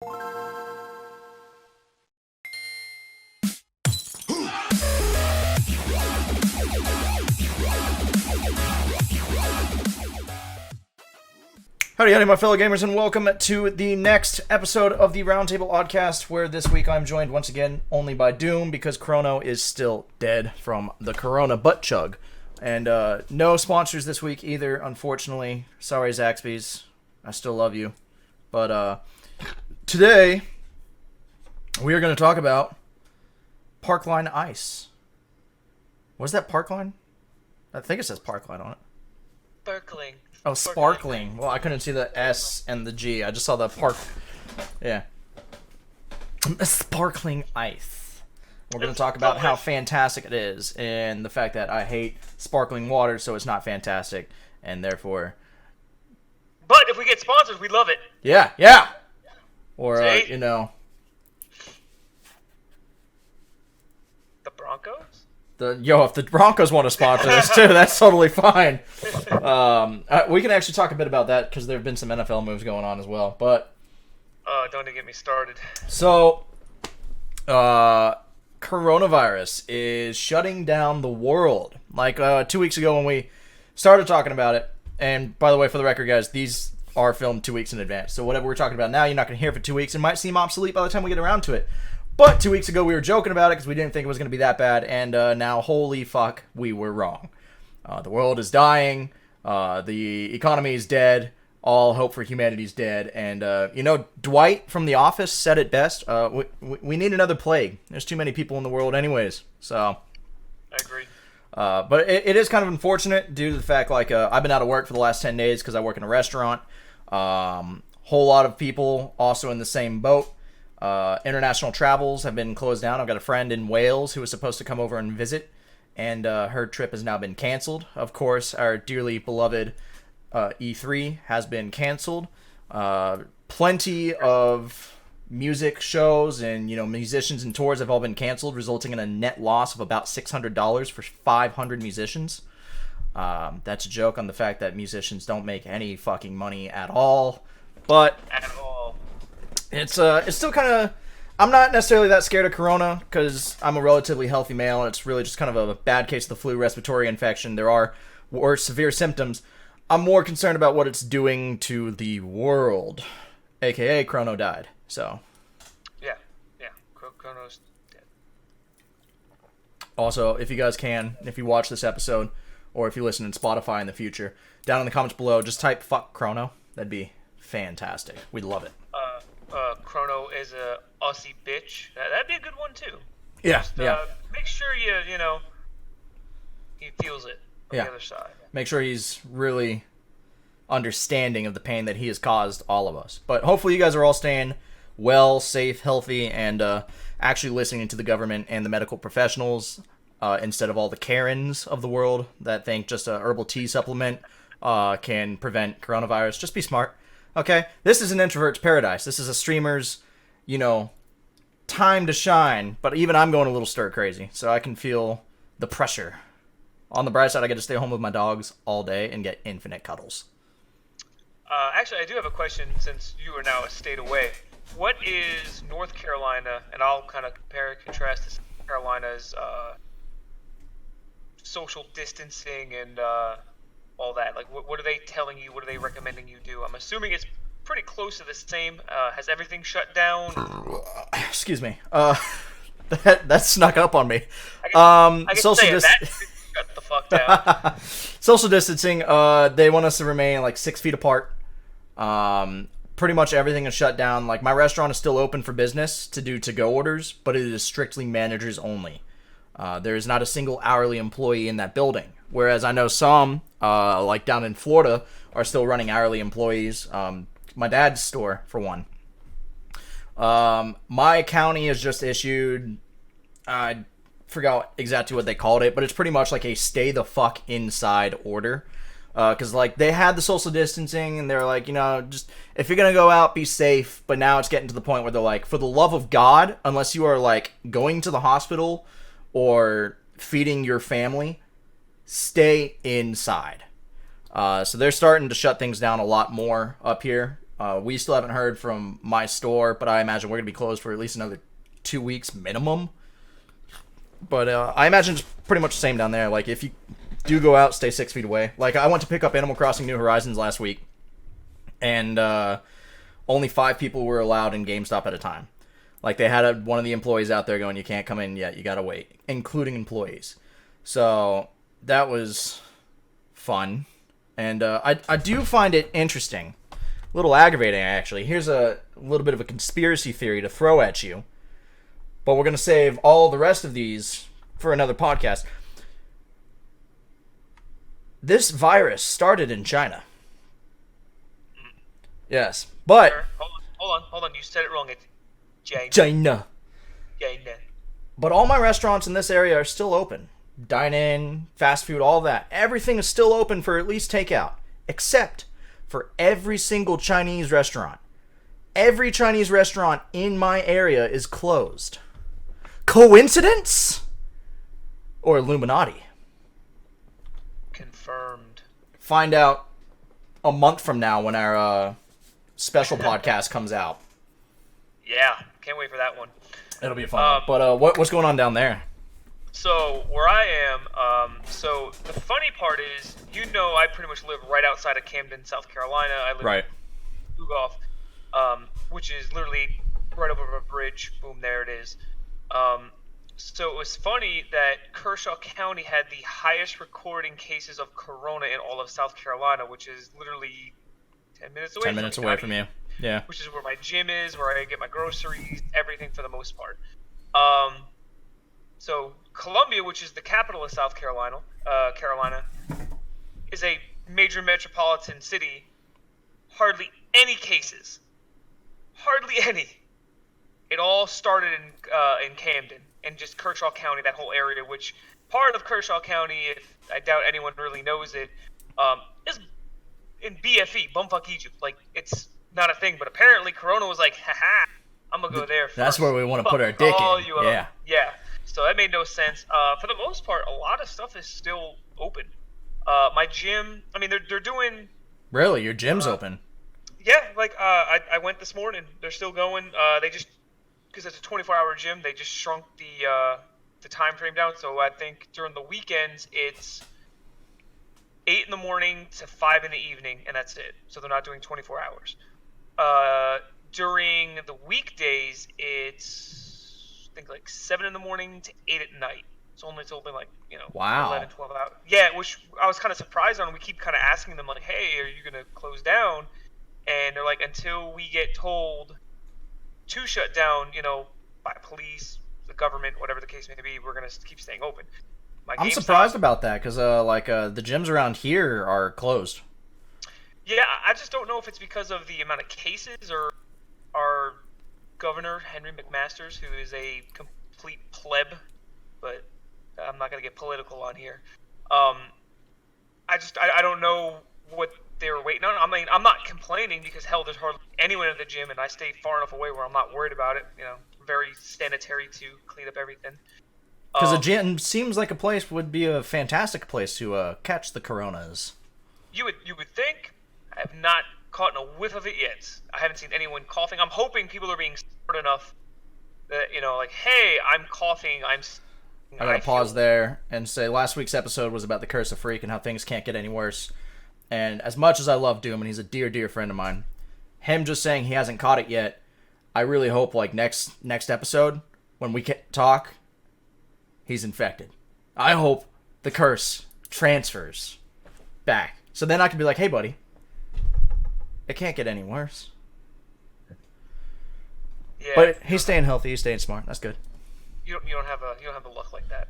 Howdy, my fellow gamers, and welcome to the next episode of the Roundtable Oddcast, where this week I'm joined once again only by Doom, because Chrono is still dead from the Corona butt chug. And no sponsors this week either, unfortunately. Sorry, Zaxby's. I still love you. But today, we are going to talk about Parkline Ice. What is that, Parkline? I think it says Parkline on it. Sparkling. Oh, sparkling. Well, I couldn't see the S and the G. I just saw the park. Yeah. Sparkling ice. We're going to talk about how fantastic it is, and the fact that I hate sparkling water, so it's not fantastic, and therefore... But if we get sponsors, we love it. Yeah. Or, you know... The Broncos? If the Broncos want to sponsor us too, that's totally fine. We can actually talk a bit about that because there have been some NFL moves going on as well. But don't get me started. So, coronavirus is shutting down the world. Like 2 weeks ago when we started talking about it. And by the way, for the record, guys, these are filmed 2 weeks in advance. So whatever we're talking about now, you're not going to hear for 2 weeks. It might seem obsolete by the time we get around to it. But 2 weeks ago, we were joking about it because we didn't think it was going to be that bad, and now, holy fuck, we were wrong. The world is dying, the economy is dead, all hope for humanity is dead, and, Dwight from The Office said it best, we need another plague. There's too many people in the world anyways, so... I agree. But it is kind of unfortunate due to the fact, I've been out of work for the last 10 days because I work in a restaurant. Whole lot of people also in the same boat. International travels have been closed down. I've got a friend in Wales who was supposed to come over and visit, and her trip has now been canceled. Of course, our dearly beloved E3 has been canceled. Plenty of music shows and musicians and tours have all been canceled, resulting in a net loss of about $600 for 500 musicians. That's a joke on the fact that musicians don't make any fucking money at all, but at all. It's still kind of... I'm not necessarily that scared of Corona because I'm a relatively healthy male and it's really just kind of a bad case of the flu respiratory infection. There are worse severe symptoms. I'm more concerned about what it's doing to the world, aka Chrono died. So yeah, Chrono's dead. Also, if you guys can, if you watch this episode or if you listen in Spotify in the future, down in the comments below, just type "fuck Chrono." That'd be fantastic. We'd love it. Chrono is a Aussie bitch. That'd be a good one too. Yeah, Just, make sure he feels it on the other side. Make sure he's really understanding of the pain that he has caused all of us. But hopefully you guys are all staying well, safe, healthy, and actually listening to the government and the medical professionals instead of all the Karens of the world that think just a herbal tea supplement can prevent coronavirus. Just be smart. Okay, this is an introvert's paradise. This is a streamer's, time to shine. But even I'm going a little stir crazy, so I can feel the pressure. On the bright side, I get to stay home with my dogs all day and get infinite cuddles. Actually, I do have a question since you are now a state away. What is North Carolina, and I'll kind of compare and contrast to South Carolina's social distancing and all that? Like, what are they telling you? What are they recommending you do? I'm assuming it's pretty close to the same. Has everything shut down? Excuse me. That snuck up on me. I can social shut the fuck down. Social distancing. They want us to remain 6 feet apart. Pretty much everything is shut down. Like, my restaurant is still open for business to do to-go orders, but it is strictly managers only. There is not a single hourly employee in that building. Whereas I know some, like down in Florida, are still running hourly employees. My dad's store, for one. My county has just issued, I forgot exactly what they called it, but it's pretty much like a stay the fuck inside order. Because, they had the social distancing, and they're like, just, if you're going to go out, be safe. But now it's getting to the point where they're like, for the love of God, unless you are, going to the hospital or feeding your family, stay inside. So they're starting to shut things down a lot more up here. We still haven't heard from my store, but I imagine we're going to be closed for at least another 2 weeks minimum. But I imagine it's pretty much the same down there. Like, if you do go out, stay 6 feet away. Like, I went to pick up Animal Crossing New Horizons last week, and only 5 people were allowed in GameStop at a time. Like, they had one of the employees out there going, you can't come in yet, you gotta wait, including employees. So, that was fun. And I do find it interesting. A little aggravating, actually. Here's a little bit of a conspiracy theory to throw at you. But we're going to save all the rest of these for another podcast. This virus started in China. Yes, but... Hold on. You said it wrong. It's China. China. But all my restaurants in this area are still open. Dine-in, fast food, all that. Everything is still open for at least takeout. Except for every single Chinese restaurant. Every Chinese restaurant in my area is closed. Coincidence? Or Illuminati? Confirmed. Find out a month from now when our special podcast comes out. Yeah, can't wait for that one. It'll be fun. But what's going on down there? So, where I am, so the funny part is, I pretty much live right outside of Camden, South Carolina. I live in Lugoff, which is literally right over a bridge. Boom, there it is. So it was funny that Kershaw County had the highest recording cases of corona in all of South Carolina, which is literally 10 minutes away 10 minutes away from you. Yeah. Which is where my gym is, where I get my groceries, everything for the most part. So Columbia, which is the capital of South Carolina, is a major metropolitan city. Hardly any cases. Hardly any. It all started in Camden and just Kershaw County, that whole area, which part of Kershaw County, if I doubt anyone really knows it, is in BFE, bumfuck Egypt. Like, it's not a thing, but apparently Corona was like, haha, I'm gonna go there first. That's where we want to put our dick in. Yeah. Yeah. So that made no sense. For the most part, a lot of stuff is still open. My gym, I mean, they're doing... Really? Your gym's open? Yeah, like, I went this morning. They're still going. They just, because it's a 24-hour gym, they just shrunk the time frame down. So I think during the weekends, it's 8 in the morning to 5 in the evening, and that's it. So they're not doing 24 hours. During the weekdays, it's, I think, like 7 in the morning to 8 at night. So it's only like, wow. 11, 12 hours. Yeah, which I was kind of surprised on. We keep kind of asking them, like, hey, are you going to close down? And they're like, until we get told to shut down, by police, the government, whatever the case may be, we're going to keep staying open. I'm surprised about that because, the gyms around here are closed. Yeah, I just don't know if it's because of the amount of cases or our governor, Henry McMasters, who is a complete pleb, but I'm not going to get political on here. I don't know what they were waiting on. I mean, I'm not complaining because, hell, there's hardly anyone at the gym, and I stay far enough away where I'm not worried about it. Very sanitary to clean up everything. Because a gym seems like a place would be a fantastic place to catch the coronas. You would think. I have not caught a whiff of it yet. I haven't seen anyone coughing. I'm hoping people are being smart enough that, like, hey, I'm coughing, I gotta pause there and say last week's episode was about the curse of freak and how things can't get any worse. And as much as I love Doom, and he's a dear, dear friend of mine, him just saying he hasn't caught it yet, I really hope, like, next episode, when we talk, he's infected. I hope the curse transfers back. So then I can be like, hey, buddy, it can't get any worse. Yeah, but he's staying healthy, he's staying smart. That's good. You don't have a luck like that.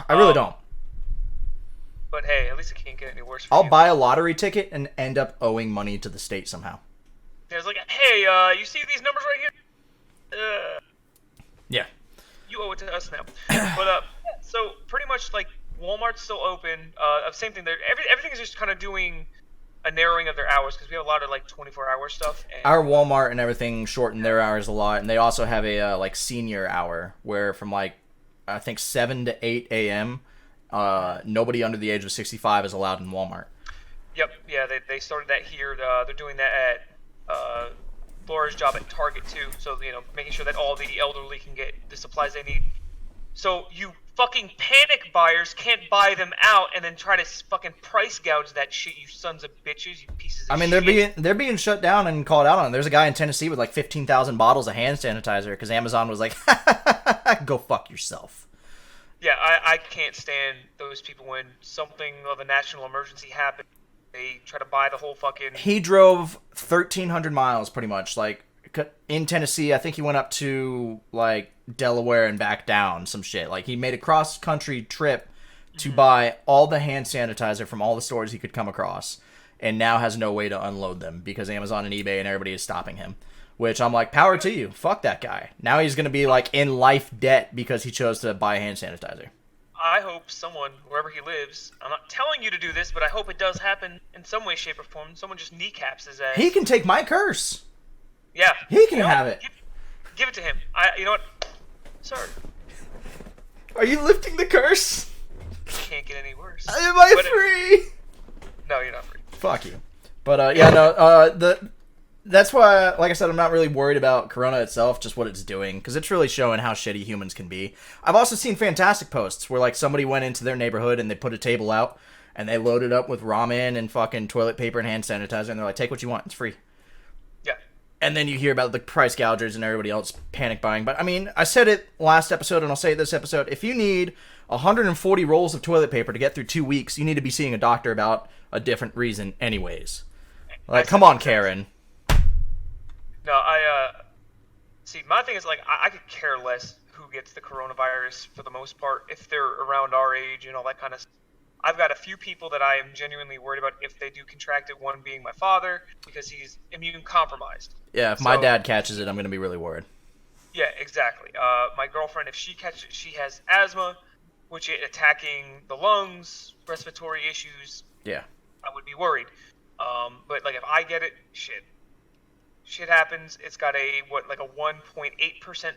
I really don't. But hey, at least it can't get any worse for I'll you. buy a lottery ticket and end up owing money to the state somehow. Yeah, it's like, hey, you see these numbers right here? Yeah. You owe it to us now. But so pretty much like Walmart's still open. Same thing. Everything is just kind of doing a narrowing of their hours because we have a lot of like 24-hour stuff. And our Walmart and everything shortened their hours a lot, and they also have a like senior hour where from like I think 7 to 8 a.m. Nobody under the age of 65 is allowed in Walmart. Yep. Yeah, they started that here. They're doing that at Laura's job at Target too. So making sure that all the elderly can get the supplies they need. So you fucking panic buyers can't buy them out and then try to fucking price gouge that shit, you sons of bitches, you pieces of shit. They're being shut down and called out on it. There's a guy in Tennessee with like 15,000 bottles of hand sanitizer because Amazon was like, go fuck yourself. Yeah, I can't stand those people when something of a national emergency happens. They try to buy the whole fucking... He drove 1,300 miles pretty much. Like, in Tennessee, I think he went up to, like, Delaware and back down, some shit. Like, he made a cross-country trip to buy all the hand sanitizer from all the stores he could come across, and now has no way to unload them because Amazon and eBay and everybody is stopping him. Which I'm like, power to you. Fuck that guy. Now he's going to be, like, in life debt because he chose to buy hand sanitizer. I hope someone, wherever he lives, I'm not telling you to do this, but I hope it does happen in some way, shape, or form. Someone just kneecaps his ass. He can take my curse. Yeah. He can have it. Give it to him. You know what? Sir. Are you lifting the curse? It can't get any worse. Am I free? No, you're not free. Fuck you. But, that's why, like I said, I'm not really worried about Corona itself, just what it's doing, because it's really showing how shitty humans can be. I've also seen fantastic posts where, like, somebody went into their neighborhood and they put a table out, and they loaded up with ramen and fucking toilet paper and hand sanitizer, and they're like, take what you want, it's free. Yeah. And then you hear about the price gougers and everybody else panic buying. But, I mean, I said it last episode, and I'll say it this episode. If you need 140 rolls of toilet paper to get through 2 weeks, you need to be seeing a doctor about a different reason anyways. Like, come on, Karen. No, see, my thing is, like, I could care less who gets the coronavirus for the most part, if they're around our age and all that kind of stuff. I've got a few people that I am genuinely worried about if they do contract it, one being my father, because he's immune compromised. Yeah, if my dad catches it, I'm going to be really worried. Yeah, exactly. My girlfriend, if she catches it, she has asthma, which is attacking the lungs, respiratory issues. Yeah. I would be worried. But, like, if I get it, shit happens. It's got a 1.8%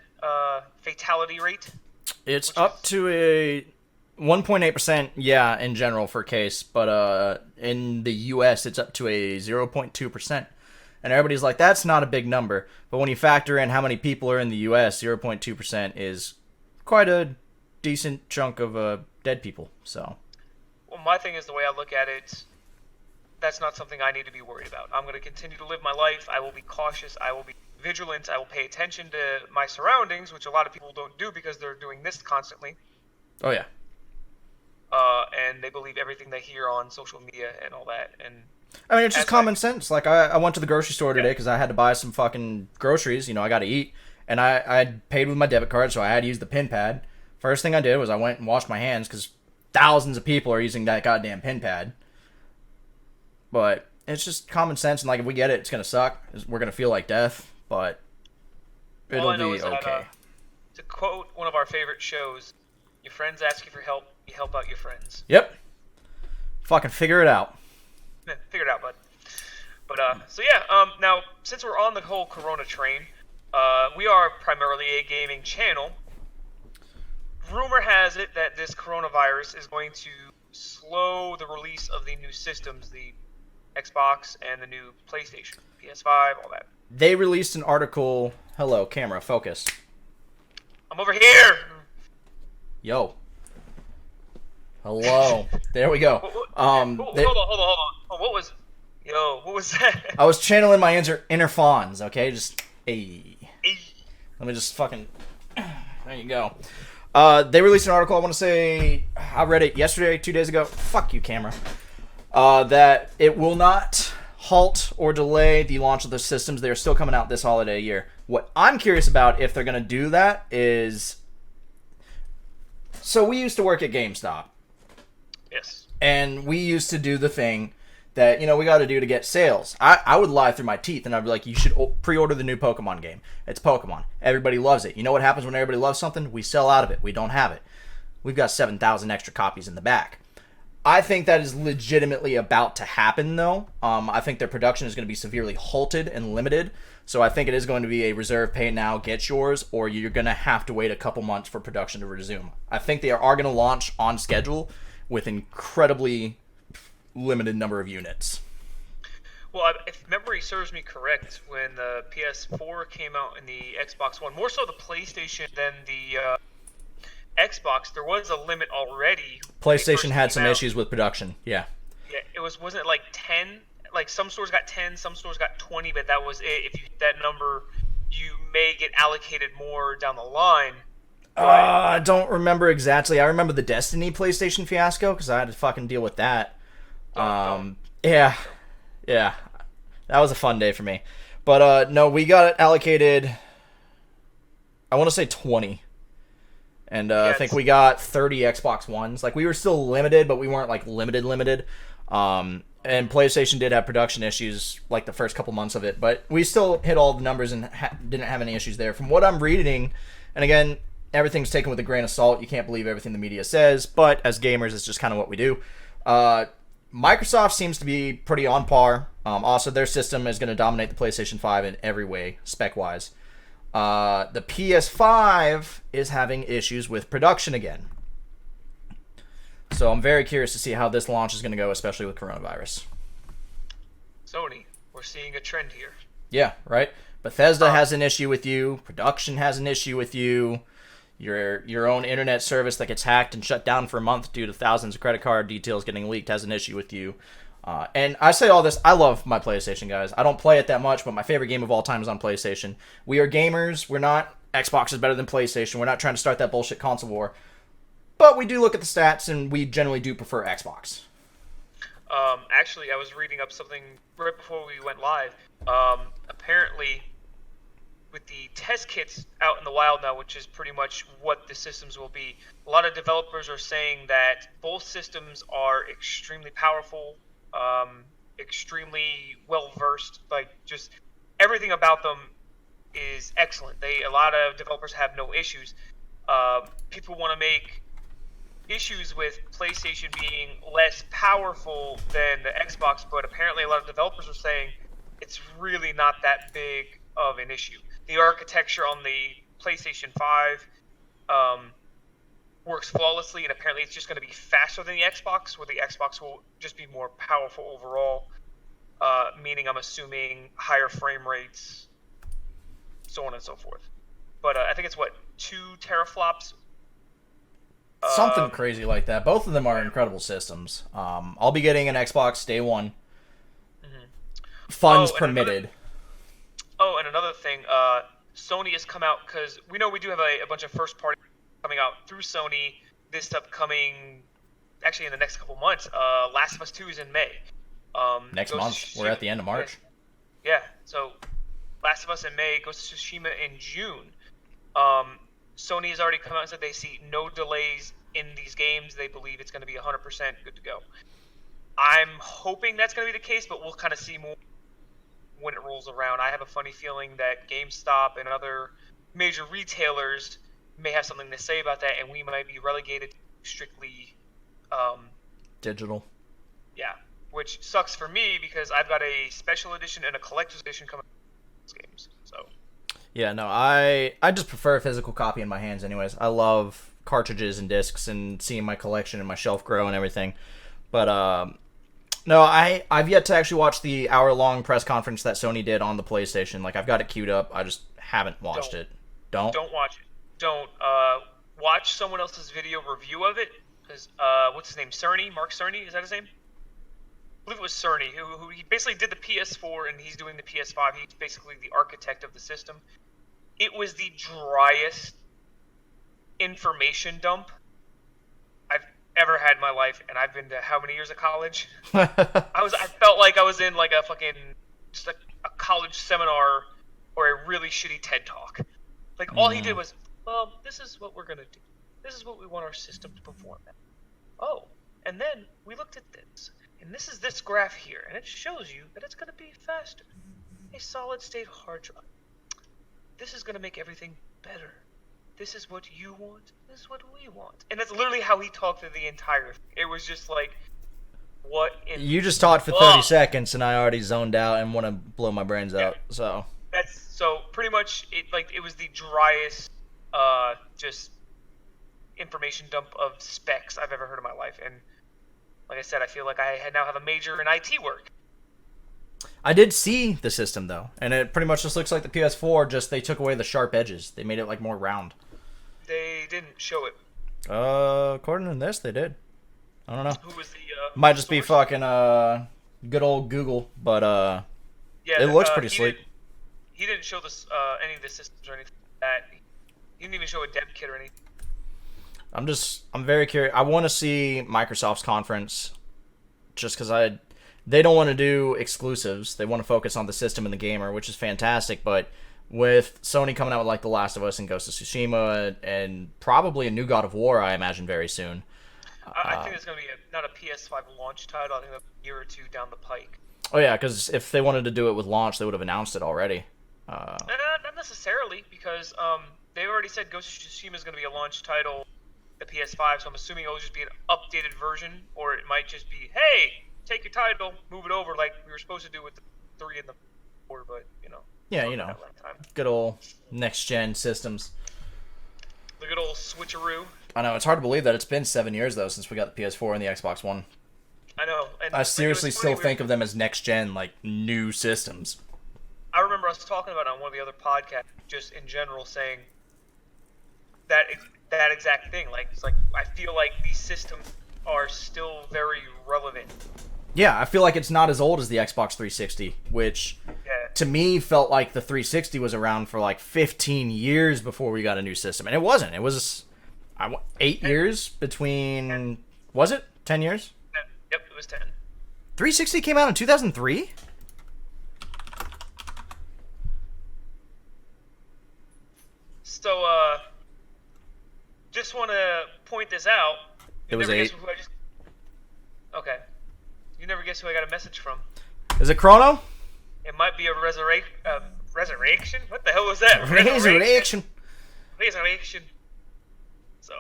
fatality rate. It's up to a 1.8%, yeah, in general for case, but in the U.S. it's up to a 0.2%. And everybody's like, that's not a big number. But when you factor in how many people are in the U.S., 0.2% is quite a decent chunk of dead people. So. Well, my thing is, the way I look at it, that's not something I need to be worried about. I'm going to continue to live my life. I will be cautious. I will be vigilant. I will pay attention to my surroundings, which a lot of people don't do because they're doing this constantly. Oh, yeah. And they believe everything they hear on social media and all that. And I mean, it's just common sense. Like, I went to the grocery store today because I had to buy some fucking groceries. You know, I got to eat. And I paid with my debit card, so I had to use the PIN pad. First thing I did was I went and washed my hands because thousands of people are using that goddamn PIN pad. But it's just common sense, and like if we get it, it's gonna suck. We're gonna feel like death, but it'll be okay. To quote one of our favorite shows, your friends ask you for help, you help out your friends. Yep. Fucking figure it out. Figure it out, bud. But now since we're on the whole Corona train, we are primarily a gaming channel. Rumor has it that this coronavirus is going to slow the release of the new systems, the Xbox and the new PlayStation, PS5, all that. They released an article. Hello, camera, focus. I'm over here. Yo. Hello. There we go. Hold on. What was that? I was channeling my inner fawns, okay? Just, hey. Let me just fucking... There you go. They released an article, I want to say... I read it yesterday, 2 days ago. Fuck you, camera. That it will not halt or delay the launch of the systems. They are still coming out this holiday year. What I'm curious about, if they're going to do that, is... So we used to work at GameStop. Yes. And we used to do the thing that, you know, we got to do to get sales. I would lie through my teeth and I'd be like, you should pre-order the new Pokemon game. It's Pokemon. Everybody loves it. You know what happens when everybody loves something? We sell out of it. We don't have it. We've got 7,000 extra copies in the back. I think that is legitimately about to happen, though. I think their production is going to be severely halted and limited. So I think it is going to be a reserve pay now, get yours, or you're going to have to wait a couple months for production to resume. I think they are going to launch on schedule with incredibly limited number of units. Well, if memory serves me correct, when the PS4 came out and the Xbox One, more so the PlayStation than the Xbox, there was a limit already when they PlayStation first had came some out. issues with production. Yeah. Yeah, wasn't it like 10? Like some stores got 10, some stores got 20, but that was it. If you hit that number, you may get allocated more down the line. But I don't remember exactly. I remember the Destiny PlayStation fiasco because I had to fucking deal with that. don't. Yeah, yeah, that was a fun day for me. But no, we got allocated. I want to say 20, and I Yeah, think we got 30 Xbox Ones. Like we were still limited, but we weren't like limited. And PlayStation did have production issues like the first couple months of it, but we still hit all the numbers and didn't have any issues there. From what I'm reading, and again, everything's taken with a grain of salt. You can't believe everything the media says, but as gamers, it's just kind of what we do. Microsoft seems to be pretty on par. Also, their system is going to dominate the PlayStation 5 in every way, spec-wise. The PS5 is having issues with production again. So I'm very curious to see how this launch is going to go, especially with coronavirus. Sony, we're seeing a trend here. Yeah, right? Bethesda has an issue with you. Production has an issue with you. Your own internet service that gets hacked and shut down for a month due to thousands of credit card details getting leaked has an issue with you. And I say all this, I love my PlayStation, guys. I don't play it that much, but my favorite game of all time is on PlayStation. We are gamers. We're not Xbox is better than PlayStation. We're not trying to start that bullshit console war. But we do look at the stats, and we generally do prefer Xbox. Actually, I was reading up something right before we went live. Apparently, with the test kits out in the wild now, which is pretty much what the systems will be, a lot of developers are saying that both systems are extremely powerful, extremely well versed. Like just everything about them is excellent. A lot of developers have no issues. People want to make issues with PlayStation being less powerful than the Xbox, but apparently a lot of developers are saying it's really not that big of an issue. The architecture on the PlayStation 5 works flawlessly, and apparently it's just going to be faster than the Xbox, where the Xbox will just be more powerful overall, meaning I'm assuming higher frame rates, so on and so forth. But I think it's, 2 teraflops? Something crazy like that. Both of them are incredible systems. I'll be getting an Xbox day one. Funds permitted. And another thing, Sony has come out, because we know we do have a bunch of first party coming out through Sony this upcoming, actually in the next couple months. Last of Us 2 is in May. Next month. We're at the end of March. Yeah, so Last of Us in May, goes to Tsushima in June. Sony has already come out and said they see no delays in these games. They believe it's going to be 100% good to go. I'm hoping that's going to be the case, but we'll kind of see more when it rolls around. I have a funny feeling that GameStop and other major retailers may have something to say about that, and we might be relegated to strictly digital. Yeah, which sucks for me because I've got a special edition and a collector's edition coming out of games. So yeah, no, I just prefer a physical copy in my hands anyways. I love cartridges and discs and seeing my collection and my shelf grow and everything. But no, I've yet to actually watch the hour-long press conference that Sony did on the PlayStation. Like, I've got it queued up. I just haven't watched it. Don't watch it. Don't watch someone else's video review of it. Because what's his name? Cerny? Mark Cerny? Is that his name? I believe it was Cerny, who he basically did the PS4 and he's doing the PS5. He's basically the architect of the system. It was the driest information dump I've ever had in my life, and I've been to how many years of college? I felt like I was in like a fucking just a college seminar or a really shitty TED talk. Like all he did was, well, this is what we're gonna do. This is what we want our system to perform at. Oh, and then we looked at this, and this is this graph here, and it shows you that it's gonna be faster. A solid state hard drive. This is gonna make everything better. This is what you want. This is what we want. And that's literally how he talked through the entire thing. It was just like, what in... You just talked for 30 seconds and I already zoned out and want to blow my brains out. So pretty much it was the driest just information dump of specs I've ever heard in my life. And like I said, I feel like I now have a major in IT work. I did see the system though, and it pretty much just looks like the PS4. Just they took away the sharp edges. They made it like more round. They didn't show it. According to this, they did. I don't know. Who was the? Might just source? be fucking good old Google, but yeah, it looks pretty sleek. He didn't show this any of the systems or anything like that. He didn't even show a dev kit or anything. I'm very curious. I want to see Microsoft's conference, just because they don't want to do exclusives. They want to focus on the system and the gamer, which is fantastic. But with Sony coming out with like The Last of Us and Ghost of Tsushima and probably a new God of War, I imagine very soon. I think it's going to be not a PS5 launch title. I think a year or two down the pike. Oh yeah, because if they wanted to do it with launch, they would have announced it already. Not necessarily, because they already said Ghost of Tsushima is going to be a launch title, the PS5. So I'm assuming it'll just be an updated version, or it might just be, hey, take your title, move it over, like we were supposed to do with the 3 and the 4. But yeah, good old next gen systems. The good old switcheroo. I know, it's hard to believe that it's been 7 years though since we got the PS4 and the Xbox One. I know. And I seriously still think of them as next gen, like new systems. I remember us talking about it on one of the other podcasts, just in general, saying that exact thing. Like, it's like I feel like these systems are still very relevant. Yeah, I feel like it's not as old as the Xbox 360, which to me felt like the 360 was around for like 15 years before we got a new system, and it wasn't. It was 8 years between. Was it 10 years? Yep, it was 10. 360 came out in 2003? So, just want to point this out. It was 8. Okay. You never guess who I got a message from. Is it Chrono? It might be a resurrection? What the hell was that? Resurrection. So.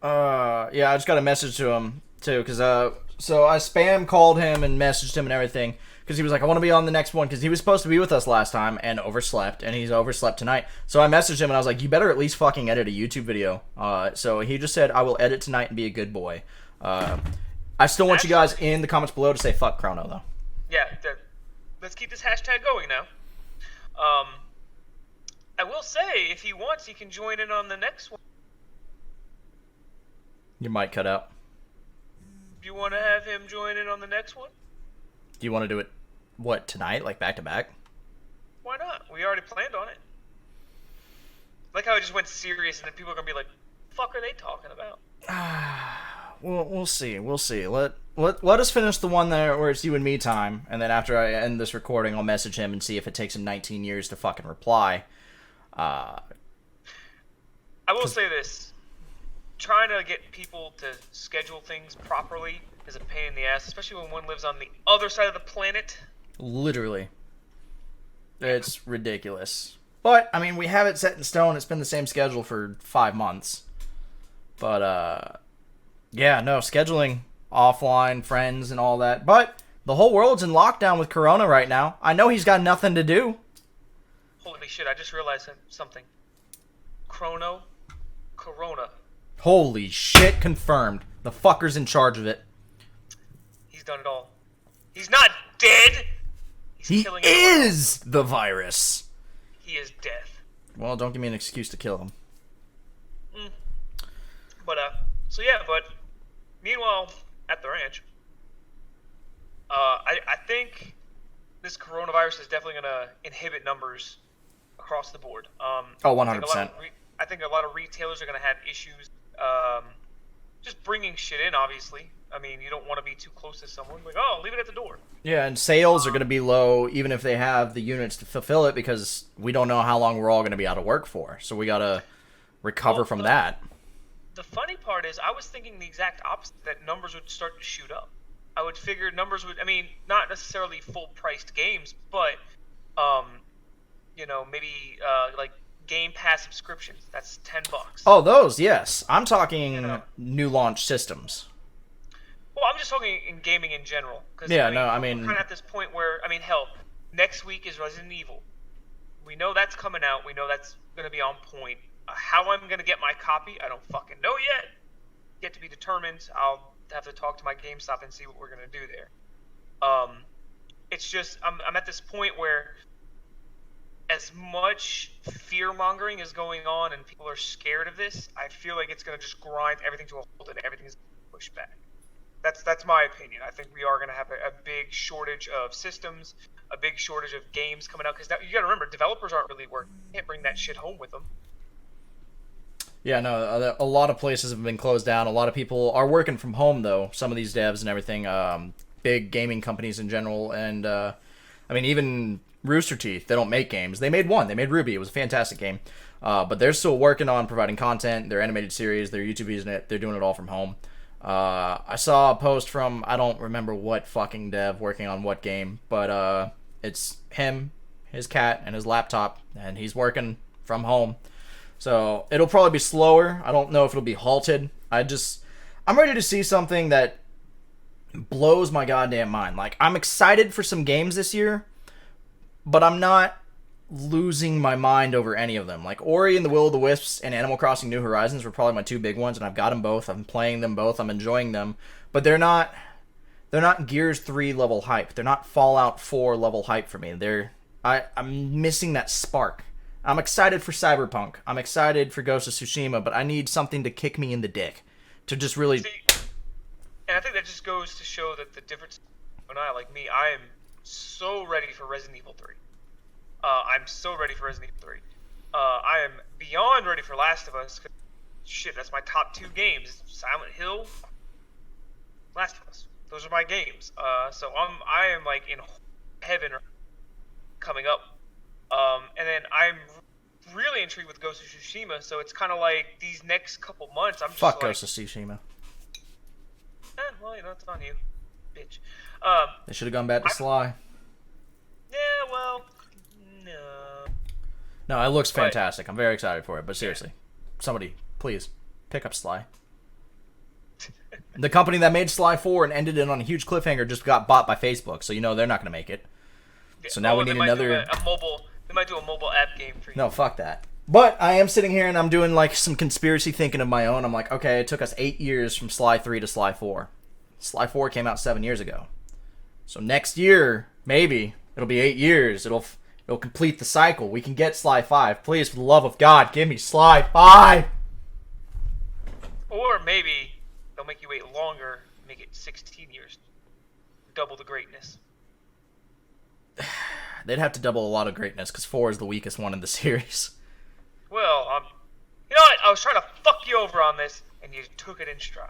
Yeah, I just got a message to him, too, because, so I spam called him and messaged him and everything, because he was like, I want to be on the next one, because he was supposed to be with us last time and overslept, and he's overslept tonight. So I messaged him and I was like, you better at least fucking edit a YouTube video. So he just said, I will edit tonight and be a good boy. I still want you guys in the comments below to say fuck Chrono, though. Yeah, let's keep this hashtag going now. I will say, if he wants, he can join in on the next one. Your mic cut out. Do you want to have him join in on the next one? Do you want to do it, what, tonight? Like back to back? Why not? We already planned on it. Like how I just went serious and then people are going to be like, fuck are they talking about? Well, we'll see. We'll see. Let us finish the one there where it's you and me time, and then after I end this recording, I'll message him and see if it takes him 19 years to fucking reply. I will say this. Trying to get people to schedule things properly is a pain in the ass, especially when one lives on the other side of the planet. Literally. It's ridiculous. But, I mean, we have it set in stone. It's been the same schedule for 5 months. But, yeah, no, scheduling offline, friends, and all that. But the whole world's in lockdown with Corona right now. I know he's got nothing to do. Holy shit, I just realized something. Corona. Holy shit, confirmed. The fucker's in charge of it. He's done it all. He's not dead! He is the virus. He is death. Well, don't give me an excuse to kill him. But, but, meanwhile, at the ranch, I think this coronavirus is definitely going to inhibit numbers across the board. 100%. I think a lot of retailers are going to have issues just bringing shit in, obviously. I mean, you don't want to be too close to someone. Like, oh, leave it at the door. Yeah, and sales are going to be low even if they have the units to fulfill it because we don't know how long we're all going to be out of work for. So we got to recover from that. The funny part is I was thinking the exact opposite, that numbers would start to shoot up. I would figure numbers would, I mean, not necessarily full-priced games, but, maybe like Game Pass subscriptions. That's $10. Oh, those, yes. I'm talking new launch systems. Well, I'm just talking in gaming in general. Yeah, we're kind of at this point where, hell, next week is Resident Evil. We know that's coming out. We know that's going to be on point. How I'm going to get my copy, I don't fucking know yet. Yet to be determined. I'll have to talk to my GameStop and see what we're going to do there. it's just I'm at this point where as much fear mongering is going on and people are scared of this, I feel like it's going to just grind everything to a halt and everything's pushed back. That's my opinion. I think we are going to have a big shortage of systems, a big shortage of games coming out, because you got to remember, developers aren't really working. You can't bring that shit home with them. Yeah, no, a lot of places have been closed down. A lot of people are working from home, though. Some of these devs and everything, big gaming companies in general, and I mean, even Rooster Teeth, they don't make games. They made one. They made Ruby. It was a fantastic game. But they're still working on providing content, their animated series, their YouTube videos, they're doing it all from home. I saw a post from, I don't remember what fucking dev working on what game, but it's him, his cat, and his laptop, and he's working from home. So it'll probably be slower. I don't know if it'll be halted. I'm ready to see something that blows my goddamn mind. Like, I'm excited for some games this year, but I'm not losing my mind over any of them. Like, Ori and the Will of the Wisps and Animal Crossing New Horizons were probably my two big ones, and I've got them both. I'm playing them both. I'm enjoying them. But they're not Gears 3 level hype. They're not Fallout 4 level hype for me. I'm missing that spark. I'm excited for Cyberpunk. I'm excited for Ghost of Tsushima, but I need something to kick me in the dick. To just really... See, and I think that just goes to show that the difference... When I, like me, I am so ready for Resident Evil 3. I'm so ready for Resident Evil 3. I am beyond ready for Last of Us. Shit, that's my top two games. Silent Hill, Last of Us. Those are my games. So I am like in heaven coming up. And then I'm really intrigued with Ghost of Tsushima. So it's kind of like these next couple months. I'm just Fuck like, Ghost of Tsushima. Well, it's on you, bitch. They should have gone back to Sly. Yeah, well, no. No, it looks fantastic. I'm very excited for it. But seriously, somebody, please, pick up Sly. The company that made Sly 4 and ended it on a huge cliffhanger just got bought by Facebook, so you know they're not going to make it. So now we need another... They might do a mobile app game for you. No, fuck that. But I am sitting here and I'm doing like some conspiracy thinking of my own. I'm like, okay, it took us 8 years from Sly 3 to Sly 4. Sly 4 came out 7 years ago. So next year, maybe, it'll be 8 years. It'll complete the cycle. We can get Sly 5. Please, for the love of God, give me Sly 5! Or maybe they'll make you wait longer, make it 16 years. Double the greatness. They'd have to double a lot of greatness, because 4 is the weakest one in the series. Well, you know what? I was trying to fuck you over on this, and you took it in stride.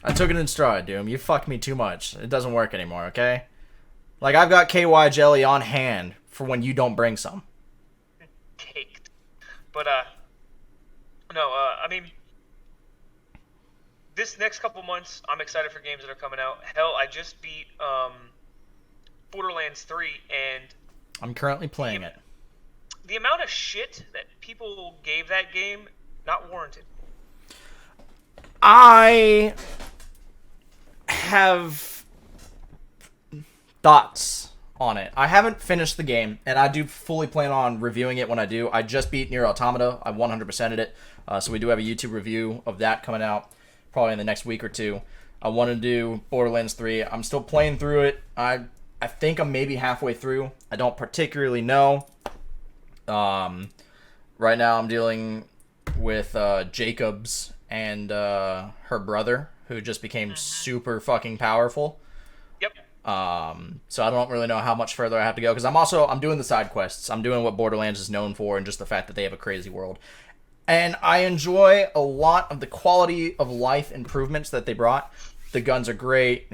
I took it in stride, Doom. You fucked me too much. It doesn't work anymore, okay? Like, I've got KY jelly on hand for when you don't bring some. Caked. But, no, I mean, this next couple months, I'm excited for games that are coming out. Hell, I just beat, Borderlands 3, and... I'm currently playing it. The amount of shit that people gave that game, not warranted. I have thoughts on it. I haven't finished the game, and I do fully plan on reviewing it when I do. I just beat Nier Automata. I 100%ed it. So we do have a YouTube review of that coming out probably in the next week or two. I want to do Borderlands 3. I'm still playing through it. I think I'm maybe halfway through. I don't particularly know. Right now I'm dealing with Jacobs and her brother, who just became super fucking powerful. Yep. So I don't really know how much further I have to go, because I'm doing the side quests. I'm doing what Borderlands is known for, and just the fact that they have a crazy world. And I enjoy a lot of the quality of life improvements that they brought. The guns are great,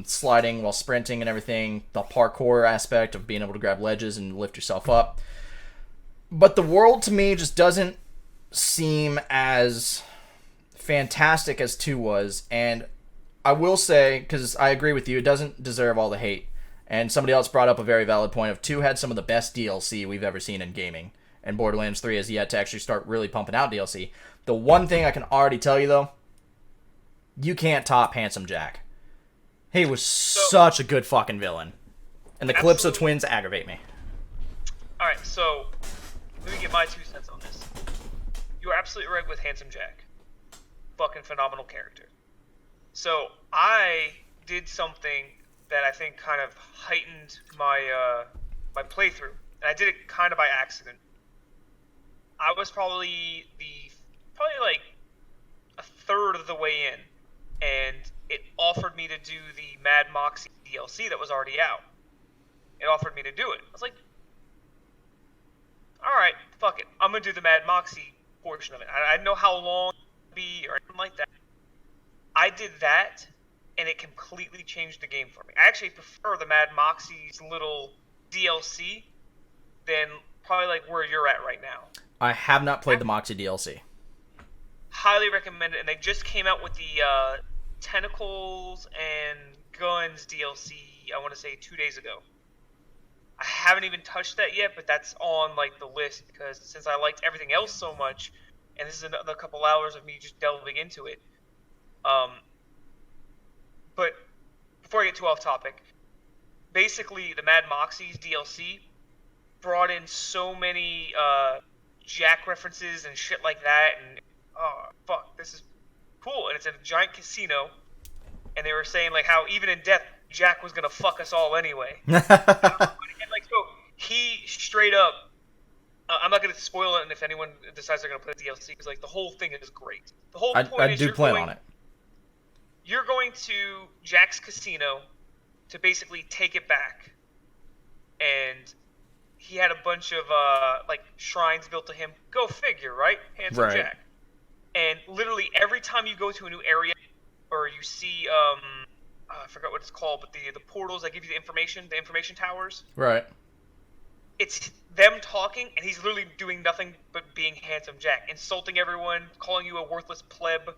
sliding while sprinting and everything. The parkour aspect of being able to grab ledges and lift yourself up. But the world to me just doesn't seem as fantastic as 2 was. And I will say, because I agree with you, it doesn't deserve all the hate. And somebody else brought up a very valid point of 2 had some of the best DLC we've ever seen in gaming. And Borderlands 3 has yet to actually start really pumping out DLC. The one thing I can already tell you, though, you can't top Handsome Jack. He was such a good fucking villain. And the Calypso twins aggravate me. Alright, so let me get my 2 cents on this. You are absolutely right with Handsome Jack. Fucking phenomenal character. So I did something that I think kind of heightened my playthrough, and I did it kind of by accident. I was probably like a third of the way in, and it offered me to do the Mad Moxie DLC that was already out. It offered me to do it. I was like, all right, fuck it. I'm gonna do the Mad Moxie portion of it. I didn't know how long it would be or anything like that. I did that, and it completely changed the game for me. I actually prefer the Mad Moxie's little DLC than probably like where you're at right now. I have not played the Moxie DLC. Highly recommend it, and they just came out with the Tentacles and Guns DLC, I want to say 2 days ago. I haven't even touched that yet, but that's on like the list because since I liked everything else so much, and this is another couple hours of me just delving into it. But before I get too off topic, basically the Mad Moxie's DLC brought in so many Jack references and shit like that, and oh fuck, this is cool. And it's in a giant casino, and they were saying like how even in death Jack was gonna fuck us all anyway. And like so, he straight up. I'm not gonna spoil it, and if anyone decides they're gonna play the DLC, because like the whole thing is great. The whole point I is do plan on it. You're going to Jack's casino to basically take it back, and he had a bunch of like shrines built to him. Go figure, right? Handsome Right. Jack. And literally every time you go to a new area, or you see I forgot what it's called, but the portals that give you the information towers. Right. It's them talking, and he's literally doing nothing but being Handsome Jack, insulting everyone, calling you a worthless pleb,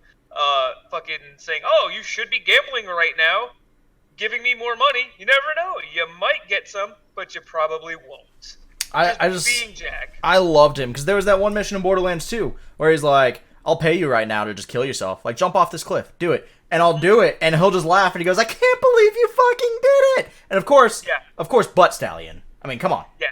fucking saying, "Oh, you should be gambling right now, giving me more money. You never know, you might get some, but you probably won't." I just being Jack. I loved him because there was that one mission in Borderlands 2 where he's like, "I'll pay you right now to just kill yourself. Like, jump off this cliff, do it." And I'll do it, and he'll just laugh, and he goes, "I can't believe you fucking did it!" And of course, Butt Stallion. I mean, come on. Yeah.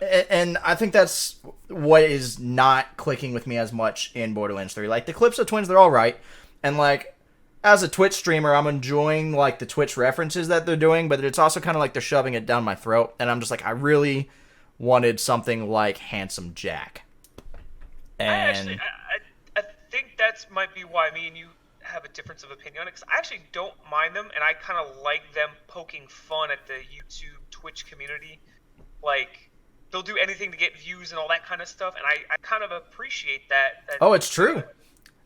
And I think that's what is not clicking with me as much in Borderlands 3. Like, the Calypso twins, they're all right, and like, as a Twitch streamer, I'm enjoying like the Twitch references that they're doing, but it's also kind of like they're shoving it down my throat, and I'm just like, I really wanted something like Handsome Jack. And I think that's might be why me and you have a difference of opinion on it, because I actually don't mind them, and I kind of like them poking fun at the YouTube Twitch community. Like, they'll do anything to get views and all that kind of stuff, and I kind of appreciate that oh, it's true.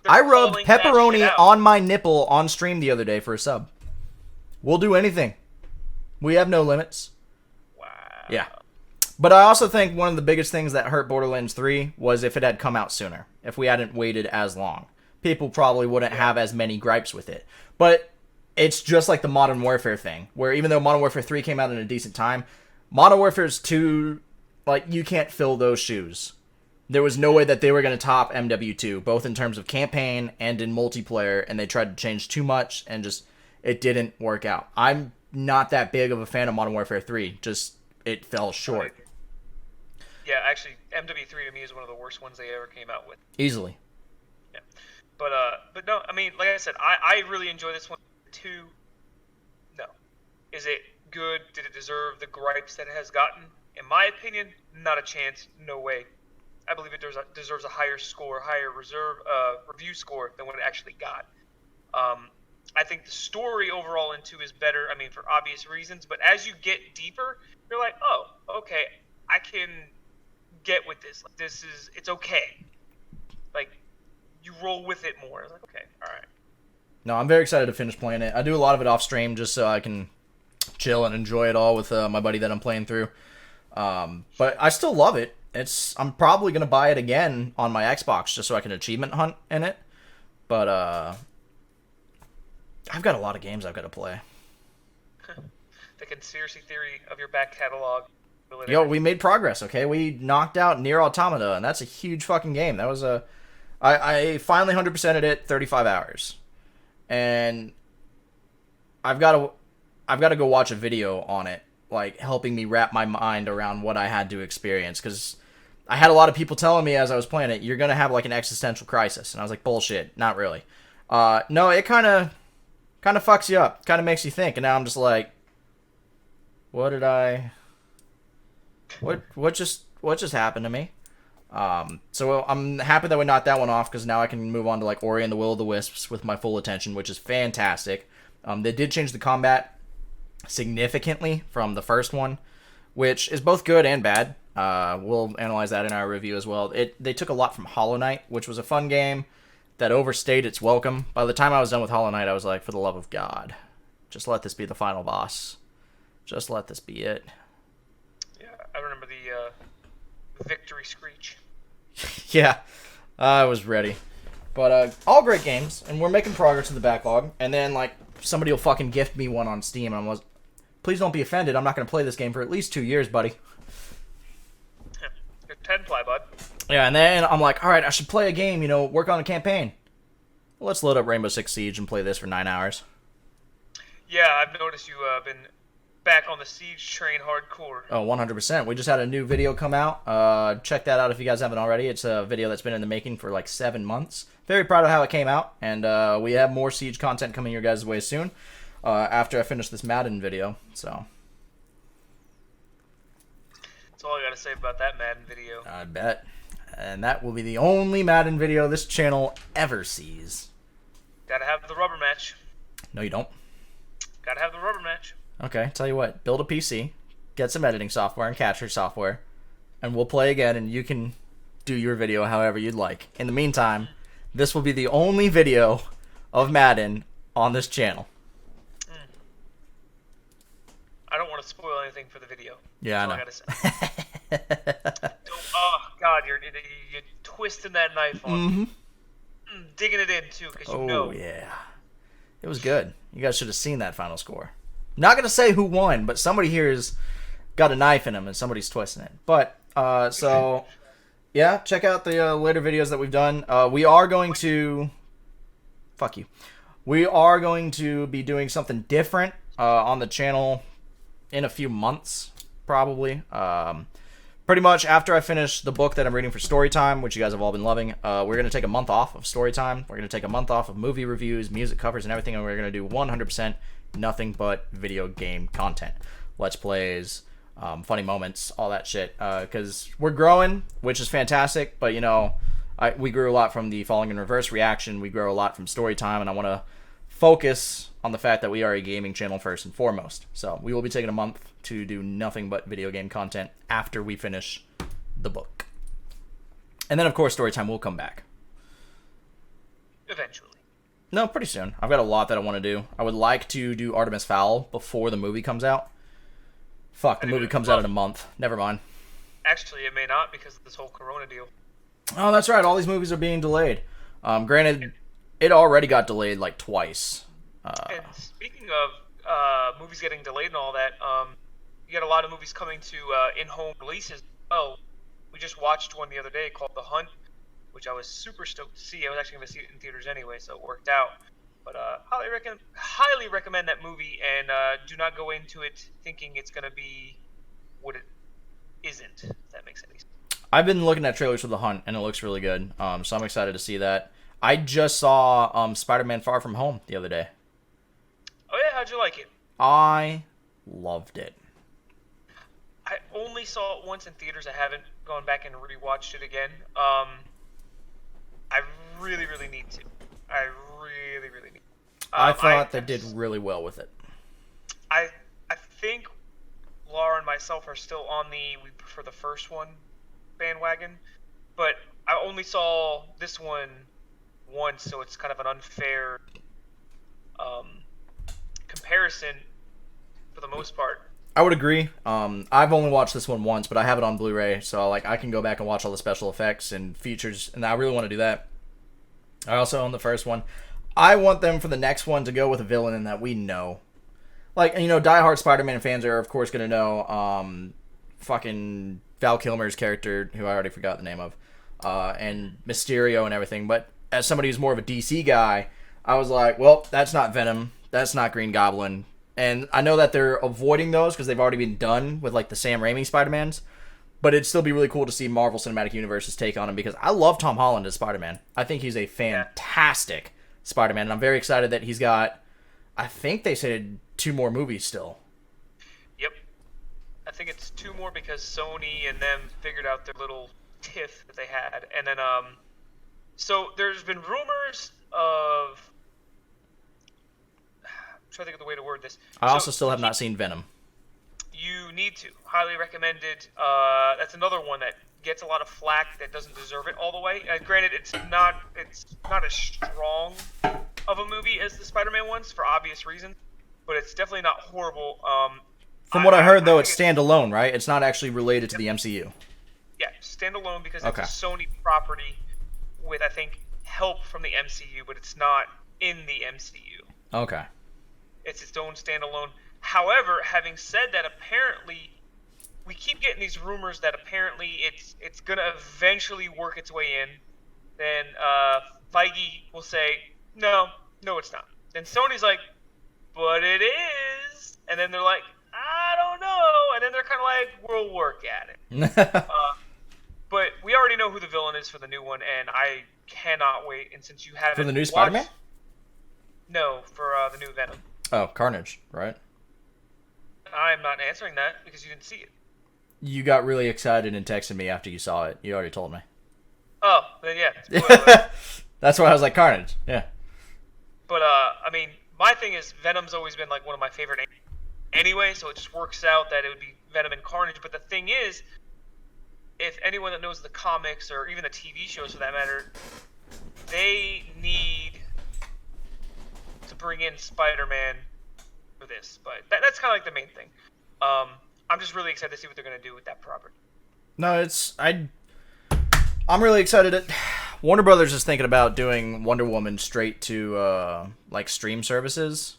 I rubbed pepperoni on my nipple on stream the other day for a sub. We'll do anything. We have no limits. Wow. Yeah. But I also think one of the biggest things that hurt Borderlands 3 was if it had come out sooner. If we hadn't waited as long. People probably wouldn't have as many gripes with it. But it's just like the Modern Warfare thing, where even though Modern Warfare 3 came out in a decent time, Modern Warfare's 2, like, you can't fill those shoes. There was no way that they were going to top MW2, both in terms of campaign and in multiplayer, and they tried to change too much, and just, it didn't work out. I'm not that big of a fan of Modern Warfare 3, just, it fell short. Yeah, actually, MW3 to me is one of the worst ones they ever came out with. Easily. Yeah. But no, I mean, like I said, I really enjoy this one. 2, no. Is it good? Did it deserve the gripes that it has gotten? In my opinion, not a chance. No way. I believe it deserves a higher score, higher review score than what it actually got. I think the story overall in 2 is better, I mean, for obvious reasons, but as you get deeper, you're like, oh, okay, I can get with this. Like, it's okay. Like, you roll with it more. It's like, okay, all right. No, I'm very excited to finish playing it. I do a lot of it off stream just so I can chill and enjoy it all with my buddy that I'm playing through. But I still love it. I'm probably going to buy it again on my Xbox just so I can achievement hunt in it. But I've got a lot of games I've got to play. The conspiracy theory of your back catalog. Yo, we made progress, okay? We knocked out Nier Automata, and that's a huge fucking game. That was I finally 100%ed it 35 hours. And I've got to go watch a video on it, like helping me wrap my mind around what I had to experience, because I had a lot of people telling me as I was playing it, you're going to have like an existential crisis. And I was like, bullshit, not really. No, it kind of kind of fucks you up, kind of makes you think, and now I'm just like, what just happened to me? So I'm happy that we knocked that one off, because now I can move on to like Ori and the Will of the Wisps with my full attention, which is fantastic. They did change the combat significantly from the first one, which is both good and bad. We'll analyze that in our review as well. They took a lot from Hollow Knight, which was a fun game that overstayed its welcome. By the time I was done with Hollow Knight, I was like, for the love of God, just let this be the final boss. Just let this be it. Yeah, I remember the victory screech. Yeah, I was ready. But all great games, and we're making progress in the backlog. And then, like, somebody will fucking gift me one on Steam, and I'm like, please don't be offended. I'm not going to play this game for at least 2 years, buddy. Good 10 ply, bud. Yeah, and then I'm like, all right, I should play a game, work on a campaign. Well, let's load up Rainbow Six Siege and play this for 9 hours. Yeah, I've noticed you been back on the Siege train hardcore. Oh, 100%. We just had a new video come out. Check that out if you guys haven't already. It's a video that's been in the making for like 7 months. Very proud of how it came out, and we have more Siege content coming your guys' way soon after I finish this Madden video. So that's all I gotta say about that Madden video. I bet. And that will be the only Madden video this channel ever sees. Gotta have the rubber match. No, you don't. Gotta have the rubber match. Okay, tell you what. Build a PC, get some editing software and capture software, and we'll play again, and you can do your video however you'd like. In the meantime, this will be the only video of Madden on this channel. I don't want to spoil anything for the video. Yeah, That's I know. all I gotta say. Oh, God, you're twisting that knife on me. Digging it in, too, because you know. Oh, yeah. It was good. You guys should have seen that final score. Not going to say who won, but somebody here has got a knife in him, and somebody's twisting it. But, so, yeah, check out the later videos that we've done. We are going to... Fuck you. We are going to be doing something different on the channel in a few months, probably. Pretty much after I finish the book that I'm reading for Storytime, which you guys have all been loving, we're going to take a month off of Storytime. We're going to take a month off of movie reviews, music covers, and everything, and we're going to do 100% nothing but video game content. Let's plays, funny moments, all that shit. Because we're growing, which is fantastic, but, we grew a lot from the Falling in Reverse reaction. We grow a lot from Storytime, and I want to focus on the fact that we are a gaming channel first and foremost. So we will be taking a month to do nothing but video game content after we finish the book. And then, of course, Storytime will come back. Eventually. No, pretty soon. I've got a lot that I want to do. I would like to do Artemis Fowl before the movie comes out. Fuck, the movie comes out in a month. Never mind. Actually, it may not because of this whole Corona deal. Oh, that's right. All these movies are being delayed. Granted, it already got delayed like twice. And speaking of movies getting delayed and all that, you got a lot of movies coming to in-home releases. Oh, we just watched one the other day called The Hunt, which I was super stoked to see. I was actually going to see it in theaters anyway, so it worked out. But highly recommend that movie, and do not go into it thinking it's going to be what it isn't, if that makes any sense. I've been looking at trailers for The Hunt, and it looks really good. So I'm excited to see that. I just saw Spider-Man Far From Home the other day. Oh yeah, how'd you like it? I loved it. I only saw it once in theaters. I haven't gone back and rewatched it again. I really, really need to. I really, really need to. I thought they did really well with it. I think Laura and myself are still on we prefer the first one bandwagon, but I only saw this one once, so it's kind of an unfair comparison for the most part. I would agree. I've only watched this one once, but I have it on Blu-ray, so I can go back and watch all the special effects and features, and I really want to do that. I also own the first one. I want them for the next one to go with a villain in that we know. Like, diehard Spider-Man fans are, of course, going to know fucking Val Kilmer's character, who I already forgot the name of, and Mysterio and everything. But as somebody who's more of a DC guy, I was like, well, that's not Venom. That's not Green Goblin. And I know that they're avoiding those because they've already been done with, like, the Sam Raimi Spider-Mans. But it'd still be really cool to see Marvel Cinematic Universe's take on him because I love Tom Holland as Spider-Man. I think he's a fantastic Spider-Man. And I'm very excited that he's got... I think they said 2 more movies still. Yep. I think it's 2 more because Sony and them figured out their little tiff that they had. And then, so there's been rumors of... I'm trying to think of the way to word this. I also still have not seen Venom. You need to. Highly recommended. That's another one that gets a lot of flack that doesn't deserve it all the way. Granted, it's not as strong of a movie as the Spider-Man ones for obvious reasons, but it's definitely not horrible. From what I heard, though, it's standalone, right? It's not actually related to the MCU. Yeah, standalone because it's a Sony property with, I think, help from the MCU, but it's not in the MCU. Okay. It's its own standalone. However, having said that, apparently, we keep getting these rumors that apparently it's going to eventually work its way in. Then Feige will say, no, it's not. Then Sony's like, but it is. And then they're like, I don't know. And then they're kind of like, we'll work at it. But we already know who the villain is for the new one, and I cannot wait. And since you haven't for the new Spider-Man? No, for the new Venom. Oh, Carnage, right? I'm not answering that because you didn't see it. You got really excited and texted me after you saw it. You already told me. Oh, then yeah. That's why I was like, Carnage. Yeah. But, I mean, my thing is Venom's always been, like, one of my favorite anyway, so it just works out that it would be Venom and Carnage. But the thing is, if anyone that knows the comics or even the TV shows for that matter, they need to bring in Spider-Man for this. But that's kind of like the main thing. I'm just really excited to see what they're going to do with that property. No, I'm really excited. Warner Brothers is thinking about doing Wonder Woman straight to like stream services,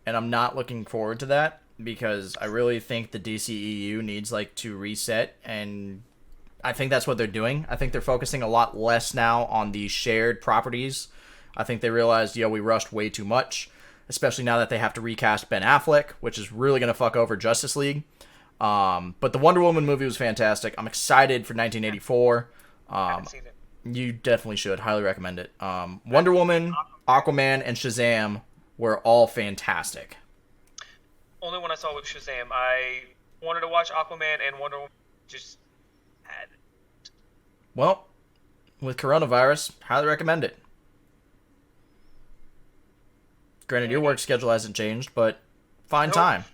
and I'm not looking forward to that because I really think the DCEU needs like to reset, and I think that's what they're doing. I think they're focusing a lot less now on the shared properties. I think they realized, we rushed way too much, especially now that they have to recast Ben Affleck, which is really going to fuck over Justice League. But the Wonder Woman movie was fantastic. I'm excited for 1984. I haven't seen it. You definitely should. Highly recommend it. Wonder Woman, Aquaman, and Shazam were all fantastic. Only one I saw was Shazam. I wanted to watch Aquaman and Wonder Woman. Just had it. Well, with coronavirus, highly recommend it. Granted, your work schedule hasn't changed, but find time.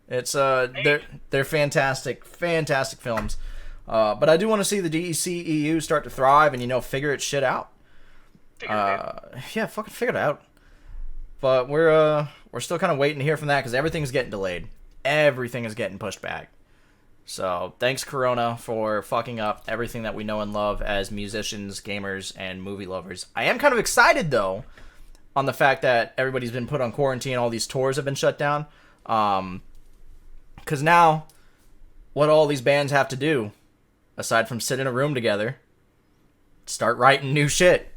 It's they're fantastic films. But I do want to see the DCEU start to thrive and figure its shit out. Yeah, fucking figure it out. But we're still kind of waiting to hear from that because everything's getting delayed. Everything is getting pushed back. So thanks, Corona, for fucking up everything that we know and love as musicians, gamers, and movie lovers. I am kind of excited though on the fact that everybody's been put on quarantine, all these tours have been shut down. Because now, what all these bands have to do, aside from sit in a room together, start writing new shit.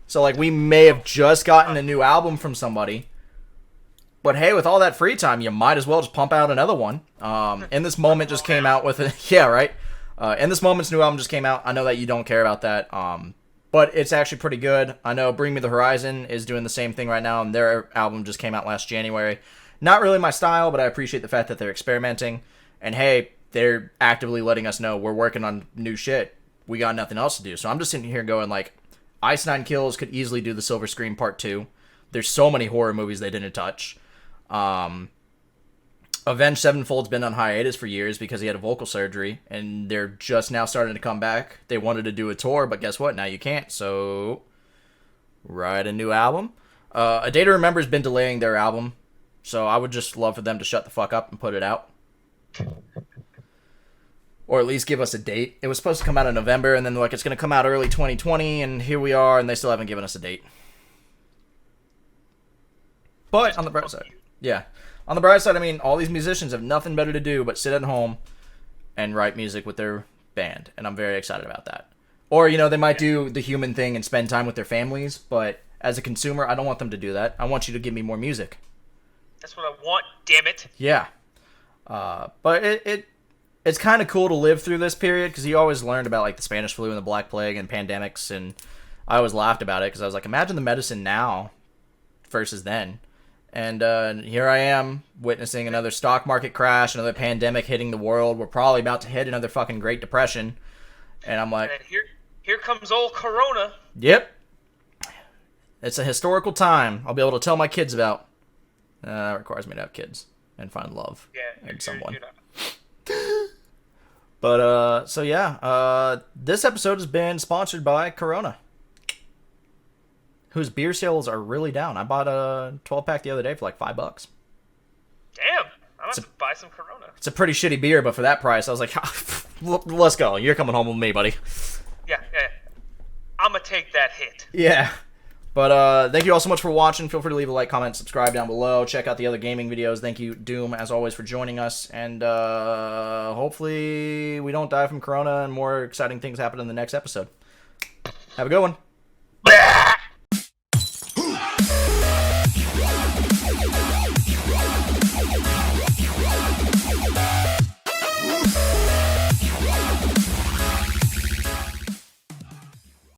So, like, we may have just gotten a new album from somebody, but hey, with all that free time, you might as well just pump out another one. In This Moment just came out with it. Yeah, right? In This Moment's new album just came out. I know that you don't care about that. But it's actually pretty good. I know Bring Me the Horizon is doing the same thing right now, and their album just came out last January. Not really my style, but I appreciate the fact that they're experimenting. And hey, they're actively letting us know we're working on new shit. We got nothing else to do. So I'm just sitting here going like, Ice Nine Kills could easily do the Silver Screen Part 2. There's so many horror movies they didn't touch. Avenged Sevenfold's been on hiatus for years because he had a vocal surgery, and they're just now starting to come back. They wanted to do a tour, but guess what? Now you can't, so write a new album. A Day to Remember's been delaying their album, so I would just love for them to shut the fuck up and put it out. Or at least give us a date. It was supposed to come out in November, and then they're like, it's going to come out early 2020, and here we are, and they still haven't given us a date. But on the bright side, yeah. On the bright side, I mean, all these musicians have nothing better to do but sit at home and write music with their band, and I'm very excited about that. Or, they might do the human thing and spend time with their families, but as a consumer, I don't want them to do that. I want you to give me more music. That's what I want, damn it. Yeah. But it's kind of cool to live through this period, because you always learned about, like, the Spanish flu and the Black Plague and pandemics, and I always laughed about it, because I was like, imagine the medicine now versus then. And here I am, witnessing another stock market crash, another pandemic hitting the world. We're probably about to hit another fucking Great Depression. And I'm like... And here comes old Corona. Yep. It's a historical time I'll be able to tell my kids about. That requires me to have kids and find love in someone. But, so yeah, this episode has been sponsored by Corona, whose beer sales are really down. I bought a 12-pack the other day for like $5. Damn, I'm about to buy some Corona. It's a pretty shitty beer, but for that price, I was like, let's go. You're coming home with me, buddy. Yeah. I'm going to take that hit. Yeah. But thank you all so much for watching. Feel free to leave a like, comment, subscribe down below. Check out the other gaming videos. Thank you, Doom, as always, for joining us. And hopefully we don't die from Corona and more exciting things happen in the next episode. Have a good one.